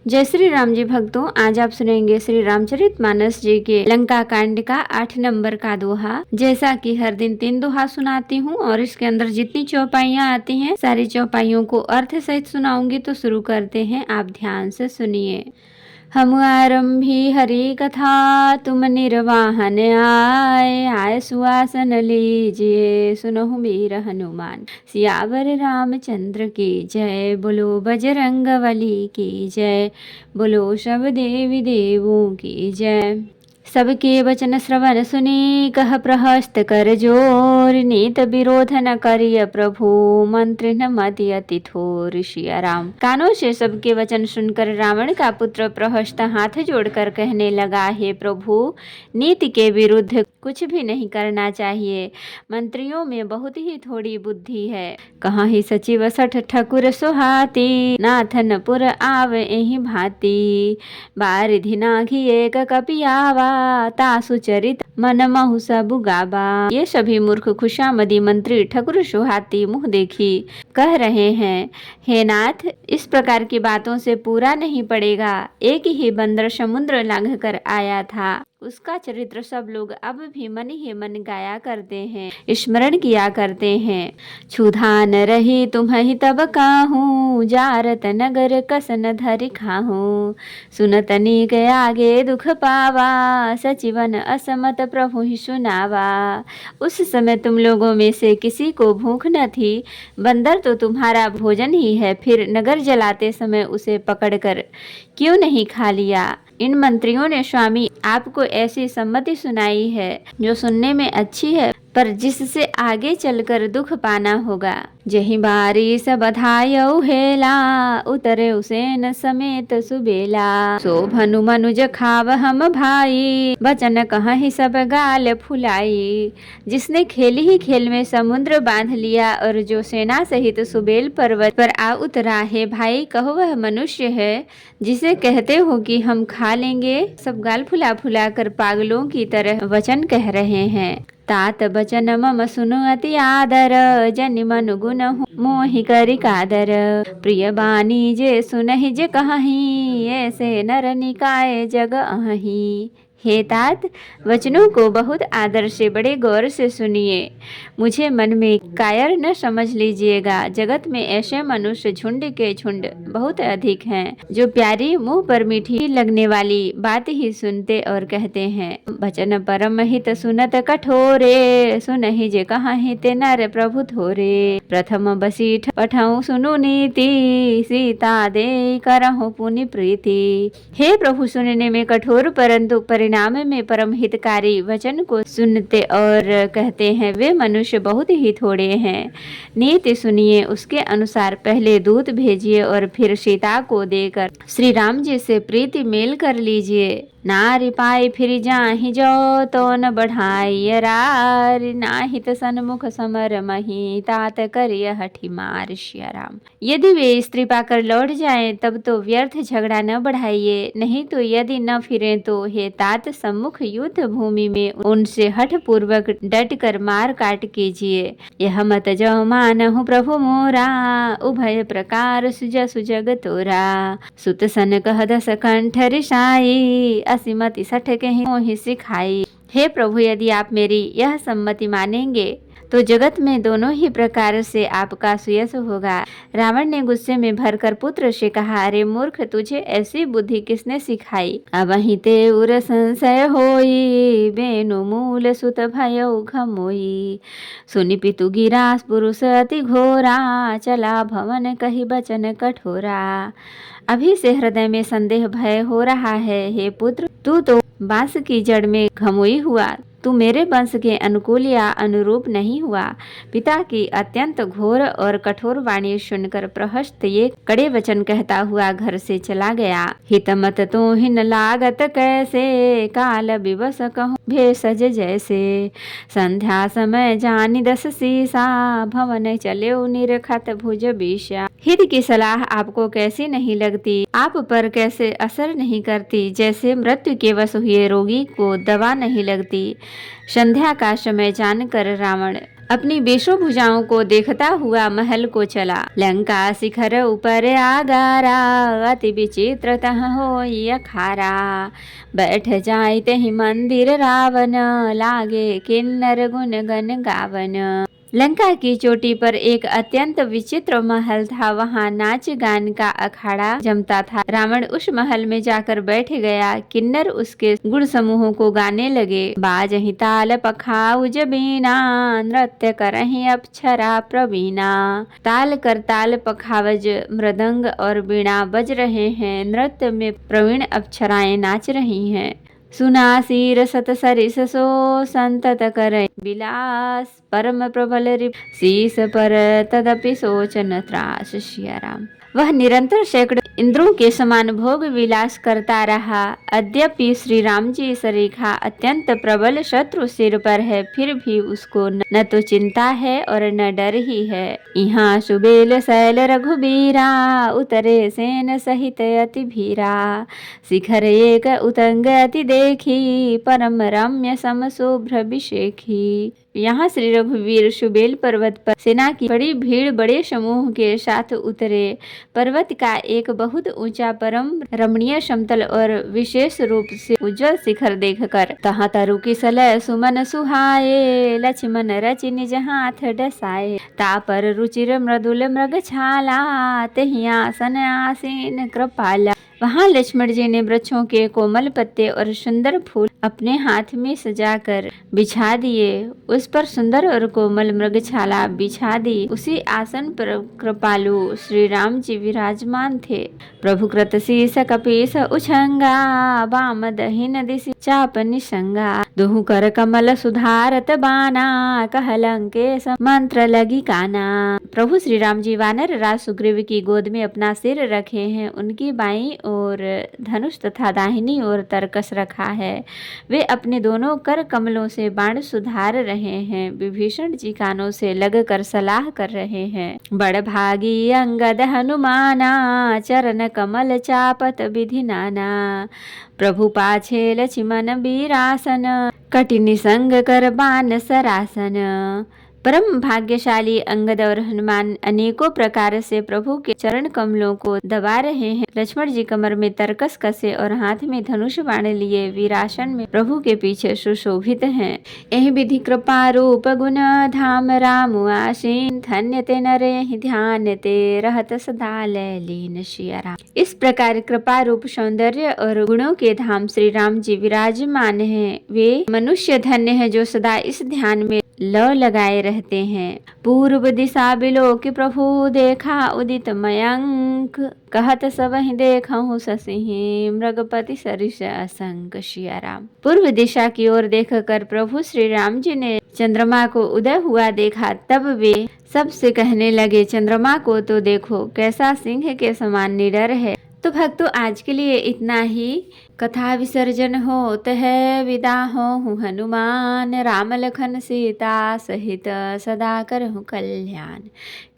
जय श्री राम जी भक्तों, आज आप सुनेंगे श्री रामचरितमानस जी के लंका कांड का 8 नंबर का दोहा। जैसा कि हर दिन 3 दोहा सुनाती हूँ और इसके अंदर जितनी चौपाइयाँ आती हैं सारी चौपाइयों को अर्थ सहित सुनाऊंगी। तो शुरू करते हैं, आप ध्यान से सुनिए। हम आरंभी हरि कथा, तुम निर्वाहन आए सुआसन लीजिए, सुनहु वीर हनुमान सियावर रामचंद्र की जय। बोलो बजरंगबली की जय, बोलो सब देवी देवों की जय। सबके वचन श्रवण सुनी, कह प्रहस्त कर जोर, नीत विरोध न करिय प्रभु, मंत्र न मति अति थोर। सिया राम। कानों से सबके वचन सुनकर रावण का पुत्र प्रहस्त हाथ जोड़कर कहने लगा, हे प्रभु, नीति के विरुद्ध कुछ भी नहीं करना चाहिए। मंत्रियों में बहुत ही थोड़ी बुद्धि है। कहाँ ही सचिव सठ ठकुर सुहाती, नाथनपुर आवे एहि भांति। बारिधि नाघी एक कपियावा, तासु चरित मन महु सबु गाबा। ये सभी मूर्ख खुशामदी मंत्री ठकुर सुहाती मुँह देखी कह रहे हैं, हे नाथ, इस प्रकार की बातों से पूरा नहीं पड़ेगा। एक ही बंदर समुद्र लांघ कर आया था, उसका चरित्र सब लोग अब भी मन ही मन गाया करते हैं, स्मरण किया करते हैं। क्षुधा न रही तुम्हि तब काहू, जारत नगर कसन धरि खाहू। सुनत नीक आगे दुख पावा, सचिवन असमत प्रभु ही सुनावा। उस समय तुम लोगों में से किसी को भूख न थी, बंदर तो तुम्हारा भोजन ही है, फिर नगर जलाते समय उसे पकड़कर क्यों नहीं खा लिया। इन मंत्रियों ने स्वामी आपको ऐसी सम्मति सुनाई है जो सुनने में अच्छी है, पर जिससे आगे चलकर दुख पाना होगा। जही बारी सब बधायऊ हेला, उतरे उसेन समेत सुबेला। सो भनु मनुज खाव हम भाई, बचन कहि सब गाल फुलाई। जिसने खेल ही खेल में समुद्र बांध लिया और जो सेना सहित सुबेल पर्वत पर आ उतरा है भाई, कहो वह मनुष्य है जिसे कहते हो कि हम खा लेंगे। सब गाल फुला फुला कर पागलों की तरह वचन कह रहे हैं। तात बचन मम सुनु अति आदर, जनि मनु गुण मोहि करि कादर। प्रिय बानी जे सुनहि जे कहहि, ऐसे नर निकाय जग अहि। हे तात, वचनों को बहुत आदर से बड़े गौर से सुनिए। मुझे मन में कायर न समझ लीजिएगा। जगत में ऐसे मनुष्य झुंड के झुंड बहुत अधिक हैं, जो प्यारी मुंह पर मीठी लगने वाली बात ही सुनते और कहते हैं। वचन परम हित सुनत कठोरे, सुनहि जे कहाहि ते नर प्रभु थोरे। प्रथम बसीठ पठऊ सुनु नीति, सीता दे करहु पुनि प्रीति। हे प्रभु, सुनने में कठोर परंतु परिणाम में परम हितकारी वचन को सुनते और कहते हैं, वे मनुष्य बहुत ही थोड़े हैं। नीति सुनिए, उसके अनुसार पहले दूत भेजिए और फिर सीता को देकर श्री राम जी से प्रीति मेल कर लीजिए। नारि पाई फिर जाहि जो, तो न बढ़ाई रार। नाहित सन्मुख समर मही, तात करिय हठि मार। सिया राम। यदि वे स्त्री पाकर लौट जाएं तब तो व्यर्थ झगड़ा न बढ़ाइए, नहीं तो यदि न फिरें तो हे तात सम्मुख युद्ध भूमि में उनसे हठ पूर्वक डट कर मार काट कीजिए। यह मत जो मानहु प्रभु मोरा, उभय प्रकार सुजसु जग तोरा। सुत सन कह दस कंठ रिसाई, असीमति सठ कहि मोहि सिखाई। हे प्रभु, यदि आप मेरी यह सम्मति मानेंगे तो जगत में दोनों ही प्रकार से आपका सुयश होगा। रावण ने गुस्से में भरकर पुत्र से कहा, अरे मूर्ख, तुझे ऐसी बुद्धि किसने सिखाई। अब ही ते उर संशय होई, बेनु मूल सुत भयउ घमोई। सुनि पितु गिरास पुरुष अति घोरा, चला भवन कही बचन कठोरा। अभी से हृदय में संदेह भय हो रहा है। हे पुत्र, तू तो बांस की जड़ में घमोई हुआ, तू मेरे वंश के अनुकूल या अनुरूप नहीं हुआ। पिता की अत्यंत घोर और कठोर वाणी सुनकर प्रहस्त ये कड़े वचन कहता हुआ घर से चला गया। हित मत तो हिन लागत कैसे, काल विवश कहूँ भेषज जैसे। संध्या समय जानी दस सीसा, भवन चले निरखत भुज बीसा। हित की सलाह आपको कैसी नहीं लगती, आप पर कैसे असर नहीं करती, जैसे मृत्यु के वश हुए रोगी को दवा नहीं लगती। संध्या का समय जानकर रावण अपनी बेशों भुजाओं को देखता हुआ महल को चला। लंका शिखर ऊपर आगारा, अति विचित्र तह होई अखारा। बैठ जाय तेहि मंदिर रावण, लागे किन्नर गुण गन गावन। लंका की चोटी पर एक अत्यंत विचित्र महल था। वहाँ नाच गान का अखाड़ा जमता था। रावण उस महल में जाकर बैठ गया। किन्नर उसके गुण समूहों को गाने लगे। बाजहि ताल पखाउज बीना, नृत्य करहि अप्सरा प्रवीणा। ताल कर ताल पखावज मृदंग और बीणा बज रहे हैं। नृत्य में प्रवीण अप्सराएं नाच रही हैं। सुना शीर सत सरिस सो, संतत करे विलास। परम प्रबल रिप शीस पर, तदपि सोचन त्रास। सिया राम। वह निरंतर सैकड़ों इंद्रों के समान भोग विलास करता रहा। अद्यपि श्री राम जी इस रेखा अत्यंत प्रबल शत्रु सिर पर है, फिर भी उसको न तो चिंता है और न डर ही है। यहाँ सुबेल शैल रघुबीरा, उतरे सेन सहित अति भीरा। शिखर एक उतंग अति देखी, परम रम्य सम शुभ्र विशेखी। यहाँ श्री रघुवीर सुबेल पर्वत पर सेना की बड़ी भीड़ बड़े समूह के साथ उतरे। पर्वत का एक बहुत ऊंचा परम रमणीय समतल और विशेष रूप से उज्जवल शिखर देखकर तहाँ तरु की सलह सुमन सुहाए। लक्ष्मण रचि निज हाथ डसाए, तापर रुचिर मृदुल मृग छाला। तहि आसन आसीन कृपाला। वहाँ लक्ष्मण जी ने वृक्षों के कोमल पत्ते और सुंदर फूल अपने हाथ में सजाकर बिछा दिए। उस पर सुंदर और कोमल मृगछाला बिछा दी। उसी आसन पर कृपालु श्री राम जी विराजमान थे। प्रभु कृत शीस कपीस उछंगा, वाम दहिन दिशि चाप निसंगा। दुहु कर कमल सुधारत बाना, कहलंकेश मंत्र लगी काना। प्रभु श्री राम जी वानर राज सुग्रीव की गोद में अपना सिर रखे हैं। उनकी बाईं ओर धनुष तथा दाहिनी ओर तरकस रखा है। वे अपने दोनों कर कमलों से बाण सुधार रहे हैं। विभीषण जी कानों से लगकर सलाह कर रहे हैं। बड़ भागी अंगद हनुमाना, चरण कमल चापत विधि नाना। प्रभु पाछे लक्ष्मण बीरासन, कटि संग कर बान सरासन। परम भाग्यशाली अंगद और हनुमान अनेकों प्रकार से प्रभु के चरण कमलों को दबा रहे हैं। लक्ष्मण जी कमर में तरकस कसे और हाथ में धनुष बाण लिए वीरासन में प्रभु के पीछे सुशोभित हैं। एहि विधि कृपा रूप गुण धाम, राम आसीन धन्य ते नरे ध्यान ते, रहत सदा लय लीन। सिया राम। इस प्रकार कृपा रूप सौंदर्य और गुणों के धाम श्री राम जी विराजमान हैं। वे मनुष्य धन्य है जो सदा इस ध्यान में लौ लगाए रहते हैं। पूर्व दिशा बिलोक प्रभु, देखा उदित मयंक। कहत सबहि देखहु शशि, मृगपति सरिस असंक। सिया राम। पूर्व दिशा की ओर देखकर प्रभु श्री राम जी ने चंद्रमा को उदय हुआ देखा। तब वे सबसे कहने लगे, चंद्रमा को तो देखो, कैसा सिंह के समान निडर है। तो भक्तों, आज के लिए इतना ही। कथा विसर्जन होत है, विदा होहु हनुमान। राम लखन सीता सहित सदा करहु कल्याण।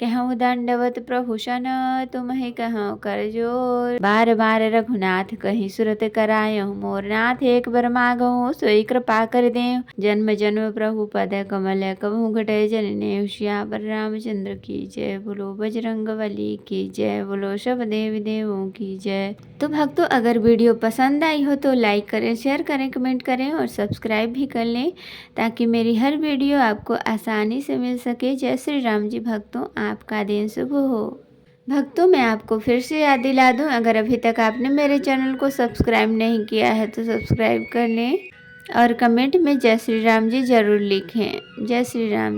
कहूँ दंडवत प्रभु सन, तुम ही कहूँ कर जोर। बार बार रघुनाथ कहीं सुरत करायहु मोर। नाथ एक बर मागहु, सोई कृपा कर देव। जन्म जन्म प्रभु पद कमल, कबहु घटे जनने। सियावर रामचंद्र की जय। बोलो बजरंगबली की जय। बोलो सब देवी देवों की जय। तो भक्तों, अगर वीडियो पसंद आई हो तो लाइक करें, शेयर करें, कमेंट करें और सब्सक्राइब भी कर लें, ताकि मेरी हर वीडियो आपको आसानी से मिल सके। जय श्री राम जी। भक्तों, आपका दिन शुभ हो। भक्तों, मैं आपको फिर से याद दिला दूं, अगर अभी तक आपने मेरे चैनल को सब्सक्राइब नहीं किया है तो सब्सक्राइब कर लें और कमेंट में जय श्री राम जी जरूर लिखें। जय श्री राम।